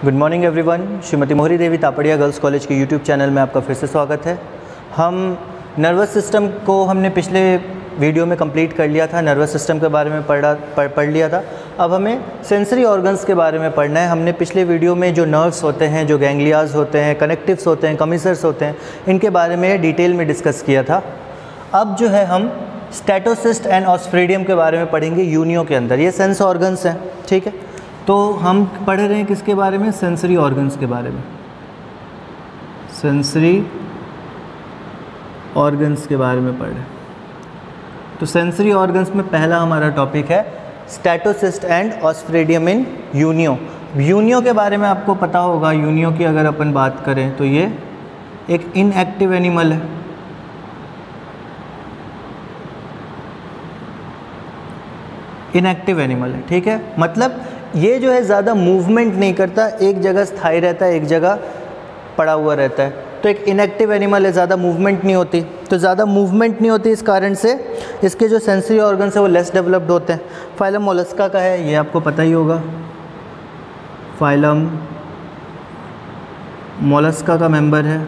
Good morning everyone. Shrimati Mohari Devi Tapadia girls college के YouTube channel में आपका फिर से स्वागत है। हम नर्वस सिस्टम को हमने पिछले वीडियो में कंप्लीट कर लिया था, नर्वस सिस्टम के बारे में पढ़ लिया था। अब हमें सेंसरी ऑर्गन्स के बारे में पढ़ना है। हमने पिछले वीडियो में जो नर्व्स होते हैं, जो गैंग्लियाज होते हैं, कनेक्टिव्स होते हैं, कमीसर्स होते हैं, इनके बारे में डिटेल में डिस्कस किया था। अब जो है हम स्टेटोसिस्ट एंड ऑस्फ्रेडियम के बारे में पढ़ेंगे यूनियो के अंदर। ये सेंस ऑर्गन्स हैं, ठीक है। तो हम पढ़ रहे हैं किसके बारे में? सेंसरी ऑर्गन्स के बारे में। सेंसरी ऑर्गन्स के बारे में पढ़ रहे हैं। तो सेंसरी ऑर्गन्स में पहला हमारा टॉपिक है statocyst and osphradium in Unio. Unio के बारे में आपको पता होगा। यूनियो की अगर अपन बात करें तो ये एक इनएक्टिव एनिमल है। इनएक्टिव एनिमल है, ठीक है। मतलब ये जो है ज़्यादा मूवमेंट नहीं करता, एक जगह स्थायी रहता है, एक जगह पड़ा हुआ रहता है। तो एक इनएक्टिव एनिमल है, ज़्यादा मूवमेंट नहीं होती। तो ज़्यादा मूवमेंट नहीं होती, इस कारण से इसके जो सेंसरी ऑर्गन्स है वो लेस डेवलप्ड होते हैं। फाइलम मोलस्का का है, ये आपको पता ही होगा। फाइलम मोलस्का का मेंबर है।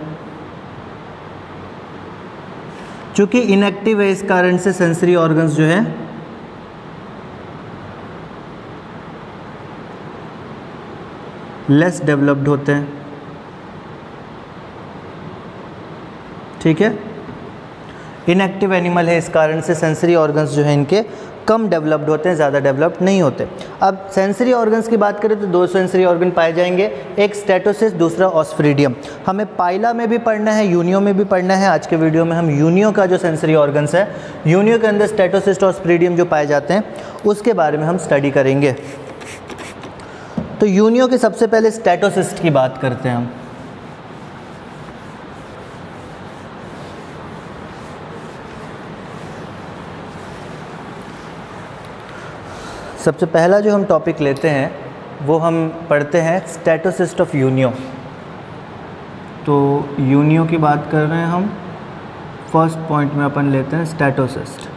चूँकि इनएक्टिव है, इस कारण से सेंसरी ऑर्गन्स जो है लेस डेवलप्ड होते हैं, ठीक है। इनएक्टिव एनिमल है, इस कारण से सेंसरी ऑर्गन्स जो है इनके कम डेवलप्ड होते हैं, ज़्यादा डेवलप्ड नहीं होते। अब सेंसरी ऑर्गन्स की बात करें तो दो सेंसरी ऑर्गन पाए जाएंगे, एक स्टेटोसिस्ट, दूसरा ऑस्फ्रेडियम। हमें पाइला में भी पढ़ना है, यूनियो में भी पढ़ना है। आज के वीडियो में हम यूनियो का जो सेंसरी ऑर्गन्स है, यूनियो के अंदर स्टेटोसिस्ट, ऑस्फ्रेडियम जो पाए जाते हैं, उसके बारे में हम स्टडी करेंगे। तो यूनियो के सबसे पहले स्टेटोसिस्ट की बात करते हैं हम। सबसे पहला जो हम टॉपिक लेते हैं वो हम पढ़ते हैं स्टेटोसिस्ट ऑफ यूनियो। तो यूनियो की बात कर रहे हैं हम। फर्स्ट पॉइंट में अपन लेते हैं स्टेटोसिस्ट।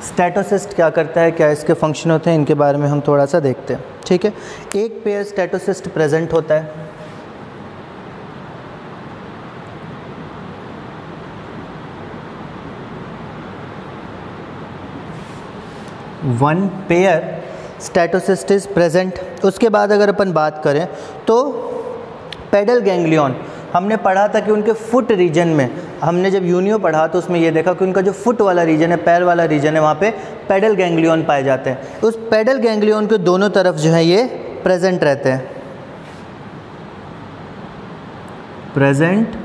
स्टेटोसिस्ट क्या करता है, क्या इसके फंक्शन होते हैं, इनके बारे में हम थोड़ा सा देखते हैं, ठीक है। एक पेयर स्टेटोसिस्ट प्रेजेंट होता है। One pair statocyst is present. उसके बाद अगर अपन बात करें तो पेडल गैंग्लियन, हमने पढ़ा था कि उनके फुट रीजन में, हमने जब यूनियो पढ़ा तो उसमें ये देखा कि उनका जो फुट वाला रीजन है, पैर वाला रीजन है, वहाँ पे पेडल गैंग्लियन पाए जाते हैं। उस पेडल गैंग्लियन के दोनों तरफ जो है ये प्रेजेंट रहते हैं। Present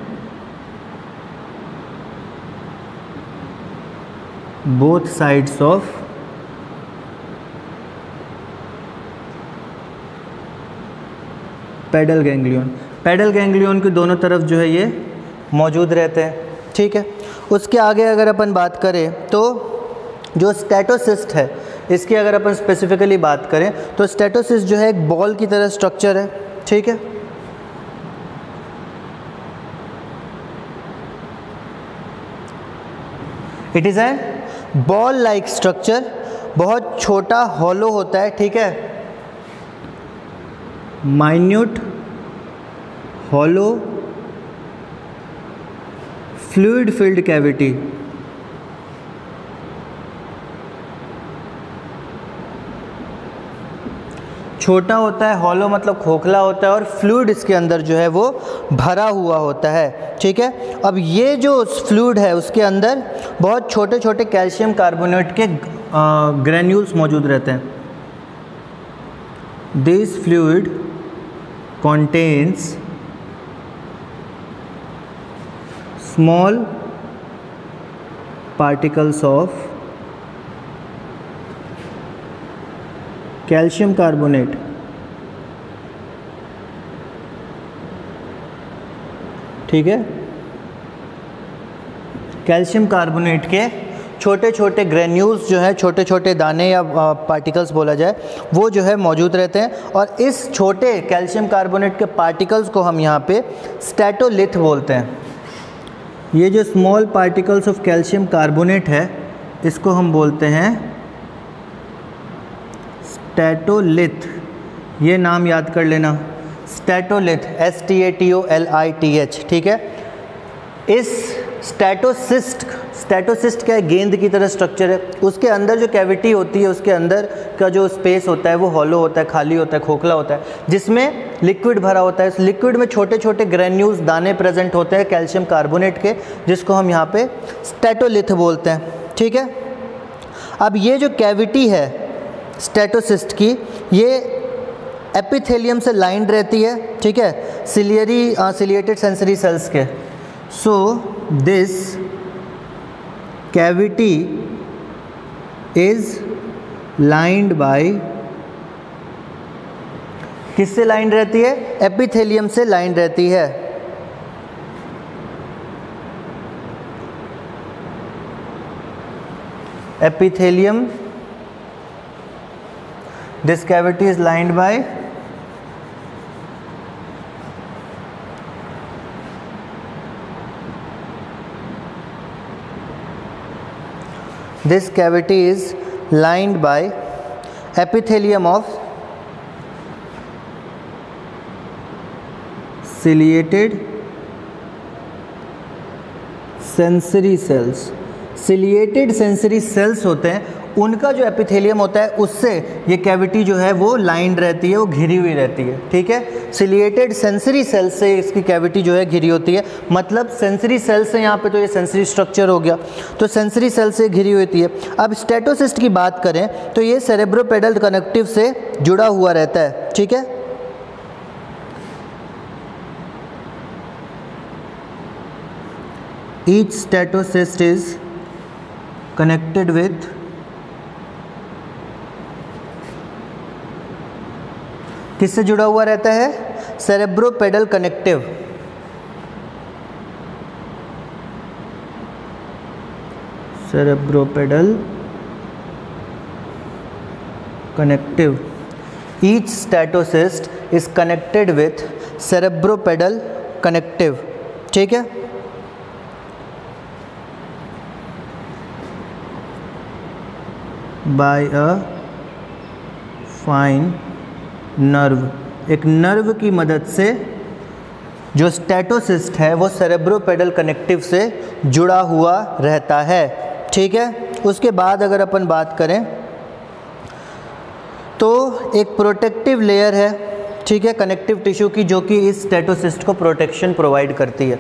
both sides of pedal ganglion. Pedal ganglion के दोनों तरफ जो है ये मौजूद रहते हैं, ठीक है। उसके आगे अगर अपन बात करें तो जो स्टेटोसिस्ट है, इसकी अगर अपन स्पेसिफिकली बात करें तो स्टेटोसिस्ट जो है एक बॉल की तरह स्ट्रक्चर है, ठीक है। It is an ball like structure, बहुत छोटा हॉलो होता है, ठीक है। Minute hollow fluid filled cavity. छोटा होता है, हॉलो मतलब खोखला होता है, और फ्लूइड इसके अंदर जो है वो भरा हुआ होता है, ठीक है। अब ये जो फ्लूइड है उसके अंदर बहुत छोटे छोटे कैल्शियम कार्बोनेट के ग्रैन्यूल्स मौजूद रहते हैं। This fluid contains small particles of calcium carbonate, ठीक है। कैल्शियम कार्बोनेट के छोटे छोटे ग्रेन्यूल्स जो है, छोटे छोटे दाने या पार्टिकल्स बोला जाए, वो जो है मौजूद रहते हैं। और इस छोटे कैल्शियम कार्बोनेट के पार्टिकल्स को हम यहाँ पे स्टेटोलिथ बोलते हैं। ये जो small particles of calcium carbonate है, इसको हम बोलते हैं स्टैटोलिथ, ये नाम याद कर लेना, स्टैटोलिथ, STATOLITH, ठीक है। इस स्टैटोसिस्ट क्या है, गेंद की तरह स्ट्रक्चर है, उसके अंदर जो कैविटी होती है, उसके अंदर का जो स्पेस होता है वो हॉलो होता है, खाली होता है, खोखला होता है, जिसमें लिक्विड भरा होता है। इस लिक्विड में छोटे छोटे ग्रेन्यूल्स, दाने प्रेजेंट होते हैं कैल्शियम कार्बोनेट के, जिसको हम यहाँ पे स्टैटोलिथ बोलते हैं, ठीक है। अब ये जो कैविटी है स्टैटोसिस्ट की, ये एपिथेलियम से लाइंड रहती है, ठीक है, सिलिएटेड सेंसरी सेल्स के। So this cavity is lined by, किससे लाइंड रहती है, एपिथेलियम से लाइंड रहती है। Epithelium, this cavity is lined by this cavity is lined by epithelium of ciliated sensory cells। Ciliated sensory sales होते हैं, उनका जो एपिथेलियम होता है उससे ये कैविटी जो है वो लाइंड रहती है, वो घिरी हुई रहती है, ठीक है। सिलिएटेड सेंसरी सेल से इसकी कैविटी जो है घिरी होती है, मतलब सेंसरी सेल से, यहाँ पे तो ये सेंसरी स्ट्रक्चर हो गया, तो सेंसरी सेल से घिरी होती है। अब स्टैटोसिस्ट की बात करें तो ये सेरेब्रोपेडल कनेक्टिव से जुड़ा हुआ रहता है, ठीक है। Each statocyst is connected with किससे जुड़ा हुआ रहता है, cerebropedal connective, cerebropedal connective. Each statocyst is connected with cerebropedal connective, ठीक है। बाय अ फाइन नर्व, एक नर्व की मदद से जो स्टैटोसिस्ट है वो सेरेब्रोपेडल कनेक्टिव से जुड़ा हुआ रहता है, ठीक है। उसके बाद अगर अपन बात करें तो एक प्रोटेक्टिव लेयर है, ठीक है, कनेक्टिव टिश्यू की, जो कि इस स्टैटोसिस्ट को प्रोटेक्शन प्रोवाइड करती है।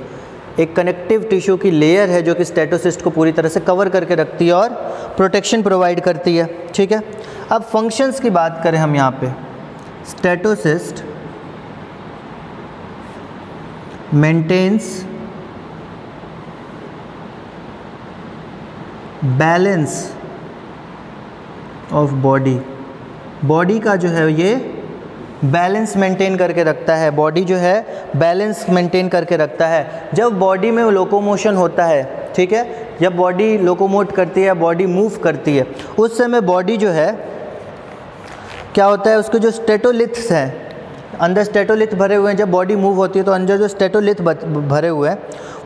एक कनेक्टिव टिश्यू की लेयर है जो कि स्टैटोसिस्ट को पूरी तरह से कवर करके रखती है और प्रोटेक्शन प्रोवाइड करती है, ठीक है। अब फंक्शंस की बात करें हम यहाँ पे, statocyst maintains balance of body, body का जो है ये बैलेंस मेंटेन करके रखता है, बॉडी जो है बैलेंस मेंटेन करके रखता है। जब बॉडी में लोकोमोशन होता है, ठीक है, जब बॉडी लोकोमोट करती है, बॉडी मूव करती है, उस समय बॉडी जो है क्या होता है, उसके जो स्टैटोलिथ्स हैं, अंदर स्टैटोलिथ भरे हुए हैं, जब बॉडी मूव होती है तो अंदर जो स्टैटोलिथ भरे हुए हैं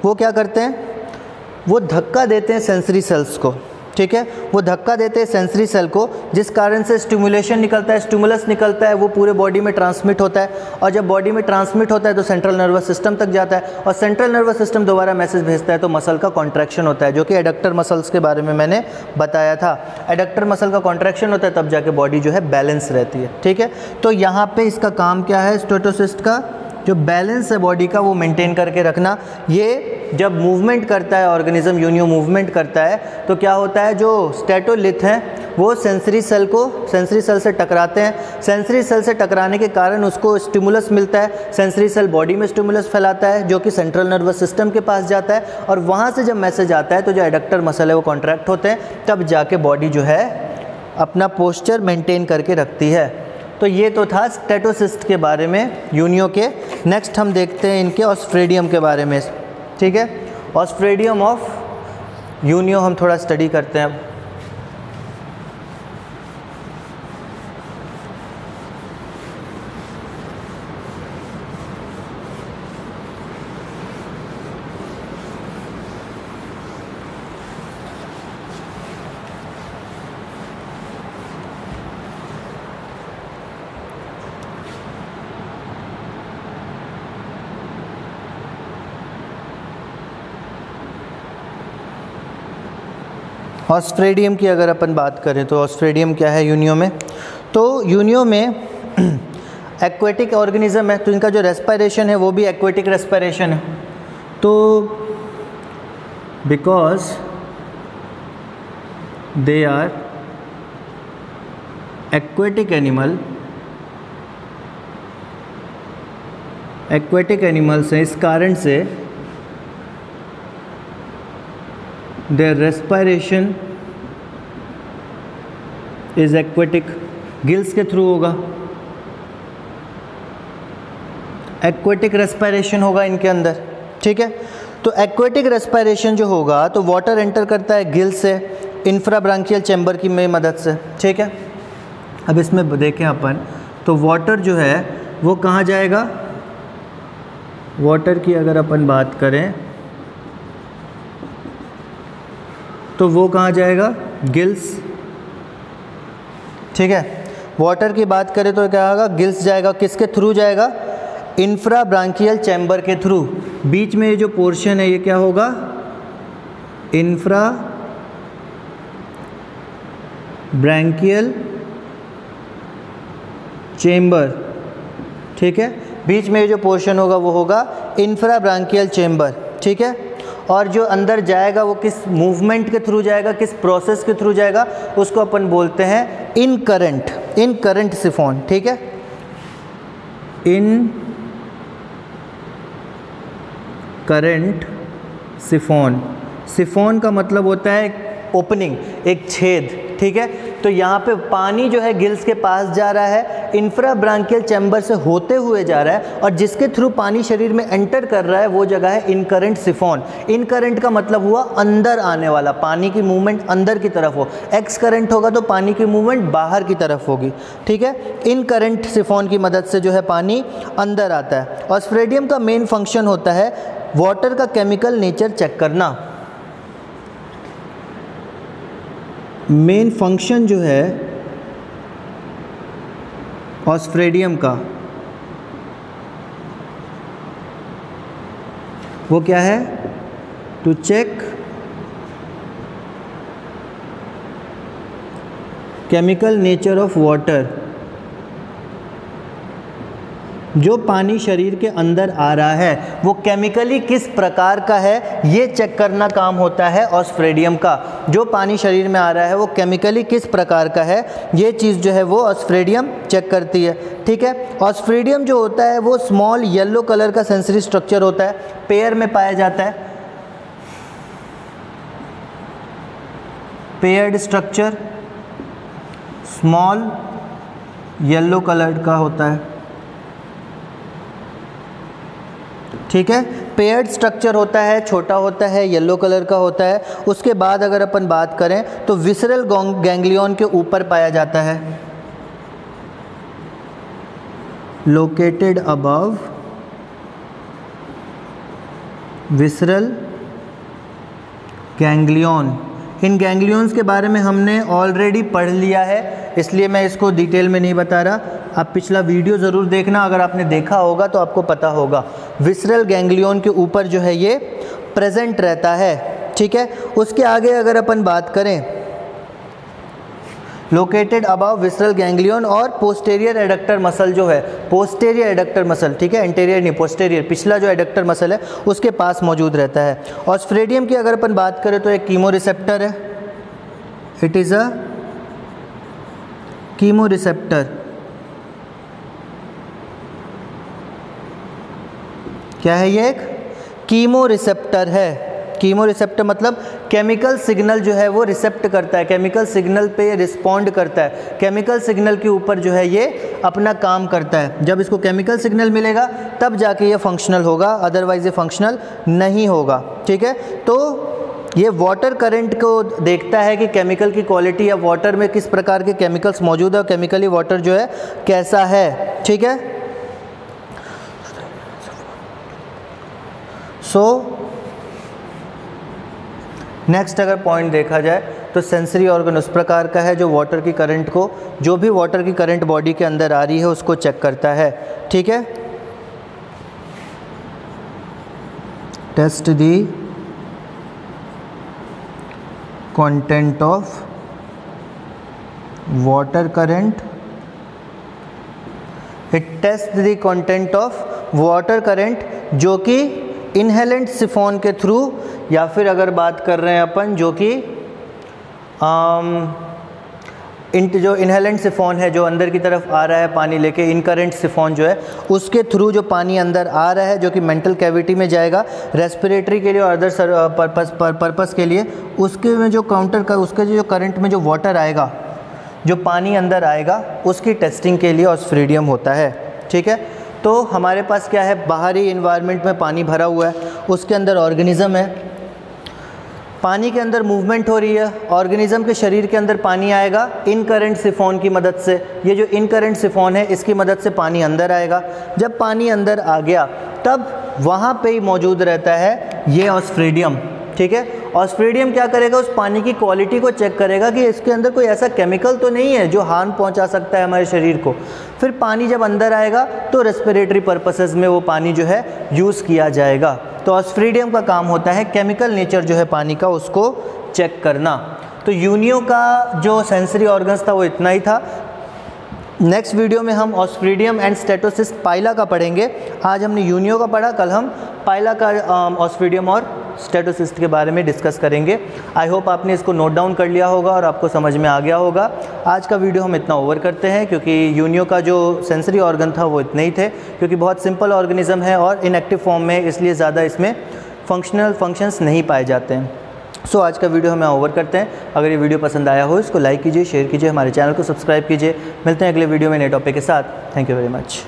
वो क्या करते हैं, वो धक्का देते हैं सेंसरी सेल्स को, ठीक है, वो धक्का देते हैं सेंसरी सेल को, जिस कारण से स्टिमुलेशन निकलता है, स्टिमुलस निकलता है, वो पूरे बॉडी में ट्रांसमिट होता है, और जब बॉडी में ट्रांसमिट होता है तो सेंट्रल नर्वस सिस्टम तक जाता है, और सेंट्रल नर्वस सिस्टम दोबारा मैसेज भेजता है तो मसल का कॉन्ट्रैक्शन होता है, जो कि एडक्टर मसल्स के बारे में मैंने बताया था। एडक्टर मसल का कॉन्ट्रैक्शन होता है तब जाके बॉडी जो है बैलेंस रहती है, ठीक है। तो यहाँ पे इसका काम क्या है, स्टैटोसिस्ट का जो बैलेंस है बॉडी का वो मेंटेन करके रखना। ये जब मूवमेंट करता है ऑर्गेनिज्म, यूनियो मूवमेंट करता है तो क्या होता है, जो स्टैटोलिथ हैं वो सेंसरी सेल से टकराते हैं, सेंसरी सेल से टकराने के कारण उसको स्टिमुलस मिलता है, सेंसरी सेल बॉडी में स्टिमुलस फैलाता है जो कि सेंट्रल नर्वस सिस्टम के पास जाता है, और वहाँ से जब मैसेज आता है तो जो एडक्टर मसल है वो कॉन्ट्रैक्ट होते हैं, तब जाके बॉडी जो है अपना पोस्चर मेंटेन करके रखती है। तो ये तो था स्टैटोसिस्ट के बारे में, यूनियो के। नेक्स्ट हम देखते हैं इनके ऑस्ट्रेडियम के बारे में, ठीक है। ऑस्ट्रेडियम ऑफ यूनियो हम थोड़ा स्टडी करते हैं। ऑस्ट्रेडियम की अगर अपन बात करें तो ऑस्ट्रेडियम क्या है यूनियो में? तो यूनियो में एक्वेटिक ऑर्गेनिज्म है, तो इनका जो रेस्पिरेशन है वो भी एक्वेटिक रेस्पिरेशन है। तो because they are aquatic animals हैं, इस कारण से their respiration is aquatic, gills के थ्रू होगा, एक्वेटिक रेस्पिरेशन होगा इनके अंदर, ठीक है। तो एक्वेटिक रेस्पिरेशन जो होगा तो वाटर एंटर करता है गिल से इंफ्राब्रांकियल चैम्बर की मदद से, ठीक है। अब इसमें देखें अपन तो वाटर जो है वो कहाँ जाएगा? वाटर की अगर अपन बात करें तो वो कहाँ जाएगा? गिल्स, ठीक है। वाटर की बात करें तो क्या होगा? गिल्स जाएगा, किसके थ्रू जाएगा? इंफ्राब्रांकियल चैम्बर के थ्रू। बीच में ये जो पोर्शन है ये क्या होगा? इंफ्रा ब्रांकियल चेम्बर, ठीक है। बीच में ये जो पोर्शन होगा वो होगा इंफ्राब्रांकियल चेम्बर, ठीक है। और जो अंदर जाएगा वो किस मूवमेंट के थ्रू जाएगा, किस प्रोसेस के थ्रू जाएगा, उसको अपन बोलते हैं इन करंट सिफोन, ठीक है। इन करंट सिफोन, सिफोन का मतलब होता है ओपनिंग, एक छेद, ठीक है। तो यहाँ पे पानी जो है गिल्स के पास जा रहा है, इंफ्राब्रांकियल चैम्बर से होते हुए जा रहा है, और जिसके थ्रू पानी शरीर में एंटर कर रहा है वो जगह है इनकरेंट सिफोन। इनकरेंट का मतलब हुआ अंदर आने वाला, पानी की मूवमेंट अंदर की तरफ हो। एक्स करंट होगा तो पानी की मूवमेंट बाहर की तरफ होगी, ठीक है। इनकरेंट सिफोन की मदद से जो है पानी अंदर आता है। ऑस्ट्रेडियम का मेन फंक्शन होता है वाटर का केमिकल नेचर चेक करना। मेन फंक्शन जो है ऑस्ट्रेडियम का वो क्या है? To check chemical nature of water. जो पानी शरीर के अंदर आ रहा है वो केमिकली किस प्रकार का है ये चेक करना काम होता है ऑस्ट्रेडियम का। जो पानी शरीर में आ रहा है वो केमिकली किस प्रकार का है ये चीज़ जो है वो ऑस्ट्रेडियम चेक करती है, ठीक है। ऑस्ट्रेडियम जो होता है वो स्मॉल येलो कलर का सेंसरी स्ट्रक्चर होता है, पेयर में पाया जाता है। Paired structure small yellow colour का होता है, ठीक है। पेयर्ड स्ट्रक्चर होता है, छोटा होता है, येलो कलर का होता है। उसके बाद अगर अपन बात करें तो विसरल गैंग्लियन के ऊपर पाया जाता है, लोकेटेड अबव विसरल गैंग्लियन। इन गैंग्लियंस के बारे में हमने ऑलरेडी पढ़ लिया है, इसलिए मैं इसको डिटेल में नहीं बता रहा। आप पिछला वीडियो ज़रूर देखना, अगर आपने देखा होगा तो आपको पता होगा। विसरल गैंग्लियन के ऊपर जो है ये प्रेजेंट रहता है, ठीक है। उसके आगे अगर अपन बात करें लोकेटेड अबव विसरल गैंग्लियन और पोस्टेरियर एडक्टर मसल जो है, पोस्टेरियर एडक्टर मसल, ठीक है, एंटेरियर नहीं पोस्टेरियर, पिछला जो एडक्टर मसल है उसके पास मौजूद रहता है। ऑस्ट्रेडियम की अगर अपन बात करें तो एक कीमो रिसेप्टर है, it is a chemo receptor. क्या है ये? एक कीमो रिसेप्टर है। कीमो रिसेप्टर मतलब केमिकल सिग्नल जो है वो रिसेप्ट करता है, केमिकल सिग्नल पे रिस्पॉन्ड करता है, केमिकल सिग्नल के ऊपर जो है ये अपना काम करता है। जब इसको केमिकल सिग्नल मिलेगा तब जाके ये फंक्शनल होगा, अदरवाइज ये फंक्शनल नहीं होगा, ठीक है। तो ये वाटर करंट को देखता है कि केमिकल की क्वालिटी या वाटर में किस प्रकार के केमिकल्स मौजूद है और केमिकली वाटर जो है कैसा है, ठीक है। सो नेक्स्ट अगर पॉइंट देखा जाए तो सेंसरी ऑर्गन उस प्रकार का है जो वाटर की करंट को, जो भी वाटर की करंट बॉडी के अंदर आ रही है उसको चेक करता है, ठीक है। Test the content of water current, it test the content of water current जो कि इनहेलेंट सिफोन के थ्रू, या फिर अगर बात कर रहे हैं अपन जो कि जो इनहेलेंट सिफोन है जो अंदर की तरफ आ रहा है पानी लेके, इनकरेंट सिफोन जो है उसके थ्रू जो पानी अंदर आ रहा है जो कि मेंटल कैविटी में जाएगा रेस्पिरेटरी के लिए और अदर पर्पस के लिए, उसके में जो उसके जो करंट में जो वाटर आएगा, जो पानी अंदर आएगा, उसकी टेस्टिंग के लिए ऑस्फ्रीडियम होता है। ठीक है, तो हमारे पास क्या है, बाहरी इन्वायरमेंट में पानी भरा हुआ है, उसके अंदर ऑर्गेनिज़म है, पानी के अंदर मूवमेंट हो रही है, ऑर्गेनिज़म के शरीर के अंदर पानी आएगा इनकरेंट सिफोन की मदद से। ये जो इनकरेंट सिफोन है इसकी मदद से पानी अंदर आएगा। जब पानी अंदर आ गया तब वहाँ पे ही मौजूद रहता है ये ऑस्फ्रीडियम। ठीक है, ऑस्फ्रीडियम क्या करेगा, उस पानी की क्वालिटी को चेक करेगा कि इसके अंदर कोई ऐसा केमिकल तो नहीं है जो हार्म पहुंचा सकता है हमारे शरीर को। फिर पानी जब अंदर आएगा तो रेस्पिरेटरी पर्पसेस में वो पानी जो है यूज़ किया जाएगा। तो ऑस्फ्रीडियम का काम होता है केमिकल नेचर जो है पानी का उसको चेक करना। तो यूनियो का जो सेंसरी ऑर्गन्स था वो इतना ही था। नेक्स्ट वीडियो में हम ऑस्फ्रीडियम एंड स्टेटोसिस्ट पाइला का पढ़ेंगे। आज हमने यूनियो का पढ़ा, कल हम पाइला का ऑस्फ्रीडियम और स्टेटोसिस्ट के बारे में डिस्कस करेंगे। आई होप आपने इसको नोट डाउन कर लिया होगा और आपको समझ में आ गया होगा। आज का वीडियो हम इतना ओवर करते हैं क्योंकि यूनियो का जो सेंसरी ऑर्गन था वो इतने ही थे, क्योंकि बहुत सिंपल ऑर्गेनिज्म है और इनएक्टिव फॉर्म में, इसलिए ज़्यादा इसमें फंक्शंस नहीं पाए जाते हैं। सो आज का वीडियो हम ओवर करते हैं। अगर ये वीडियो पसंद आया हो इसको लाइक कीजिए, शेयर कीजिए, हमारे चैनल को सब्सक्राइब कीजिए। मिलते हैं अगले वीडियो में नए टॉपिक के साथ। Thank you very much.